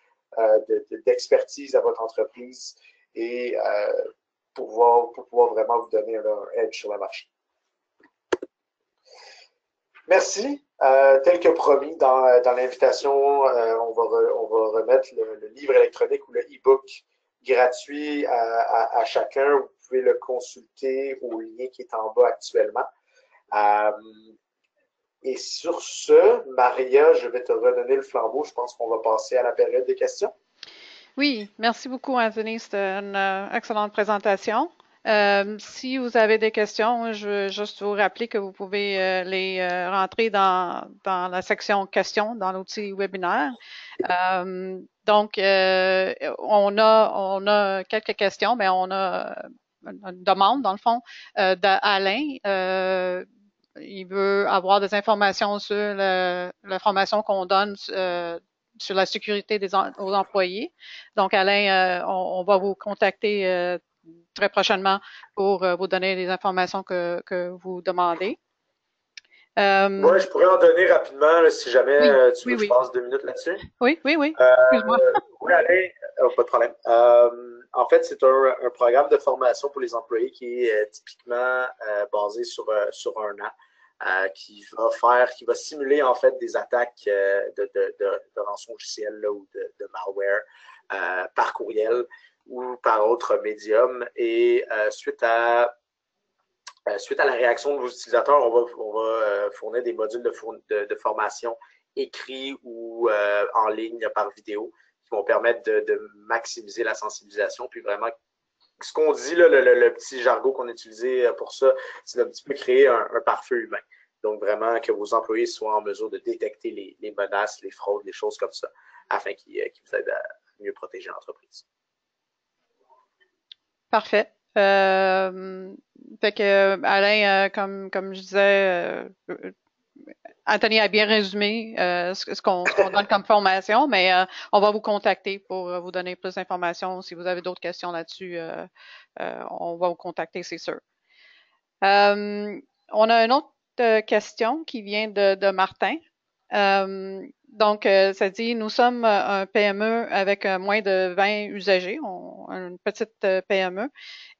d'expertise à votre entreprise et pour pouvoir vraiment vous donner un edge sur le marché. Merci. Tel que promis dans l'invitation, on va remettre le livre électronique ou le e-book gratuit à chacun. Vous pouvez le consulter au lien qui est en bas actuellement. Et sur ce, Maria, je vais te redonner le flambeau. Je pense qu'on va passer à la période des questions. Oui, merci beaucoup, Anthony. C'était une excellente présentation. Si vous avez des questions, je veux juste vous rappeler que vous pouvez les rentrer dans la section questions dans l'outil webinaire. Donc, on a quelques questions, mais on a une demande, dans le fond, d'Alain. Il veut avoir des informations sur la formation qu'on donne sur la sécurité aux employés. Donc, Alain, on va vous contacter très prochainement pour vous donner les informations que vous demandez. Ouais, je pourrais en donner rapidement là, si jamais Oui, tu oui, veux que je oui. passe 2 minutes là-dessus. Oui, oui, oui. Excuse-moi. Oui, Alain, pas de problème. En fait, c'est un programme de formation pour les employés qui est typiquement basé sur un an, qui va simuler en fait des attaques de rançongiciel là, ou de malware par courriel ou par autre médium. Et suite à la réaction de vos utilisateurs, on va fournir des modules de formation écrits ou en ligne par vidéo qui vont permettre de maximiser la sensibilisation. Puis vraiment, ce qu'on dit, là, le petit jargon qu'on a utilisé pour ça, c'est d'un petit peu créer un pare-feu humain. Donc vraiment que vos employés soient en mesure de détecter les menaces, les fraudes, les choses comme ça, afin qu'ils vous aident à mieux protéger l'entreprise. Parfait. Fait que Alain, comme je disais, Anthony a bien résumé ce qu'on donne comme formation, mais on va vous contacter pour vous donner plus d'informations. Si vous avez d'autres questions là-dessus, on va vous contacter, c'est sûr. Euh, on a une autre question qui vient de Martin. Ça dit, nous sommes un PME avec moins de 20 usagers, une petite PME.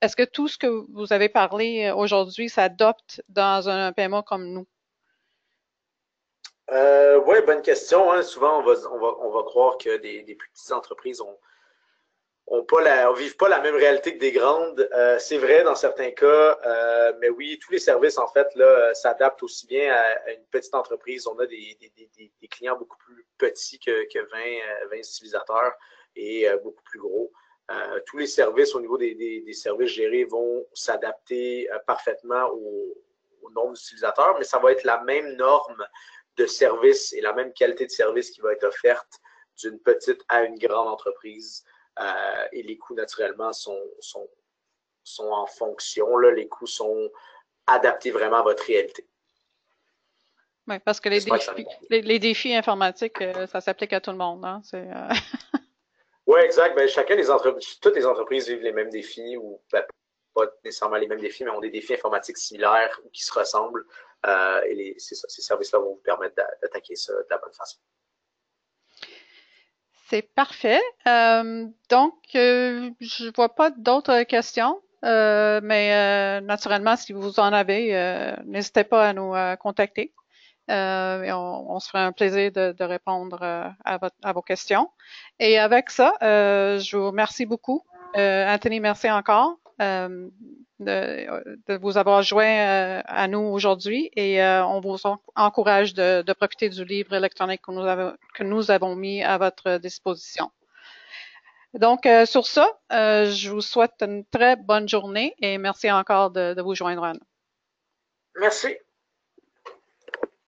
Est-ce que tout ce que vous avez parlé aujourd'hui s'adopte dans un PME comme nous? Oui, bonne question. Hein. Souvent, on va croire que des plus petites entreprises vivent pas la même réalité que des grandes. C'est vrai dans certains cas, mais oui, tous les services, en fait, là, s'adaptent aussi bien à une petite entreprise. On a des clients beaucoup plus petits que 20 utilisateurs et beaucoup plus gros. Tous les services au niveau des services gérés vont s'adapter parfaitement au nombre d'utilisateurs, mais ça va être la même norme de service et la même qualité de service qui va être offerte d'une petite à une grande entreprise. Et les coûts, naturellement, sont en fonction. Là, les coûts sont adaptés vraiment à votre réalité. Oui, parce que J'espère que ça les défis informatiques, ça s'applique à tout le monde, hein? Oui, exact. Ben, toutes les entreprises vivent les mêmes défis, ou ben, pas nécessairement les mêmes défis, mais ont des défis informatiques similaires ou qui se ressemblent. Et c'est ça, ces services-là vont vous permettre d'attaquer ça de la bonne façon. C'est parfait. Je vois pas d'autres questions, mais naturellement, si vous en avez, n'hésitez pas à nous contacter. Et on se ferait un plaisir de répondre à vos questions. Et avec ça, je vous remercie beaucoup. Anthony, merci encore de vous avoir joint à nous aujourd'hui et on vous encourage de profiter du livre électronique que nous avons mis à votre disposition. Donc, sur ça, je vous souhaite une très bonne journée et merci encore de vous joindre à nous. Merci.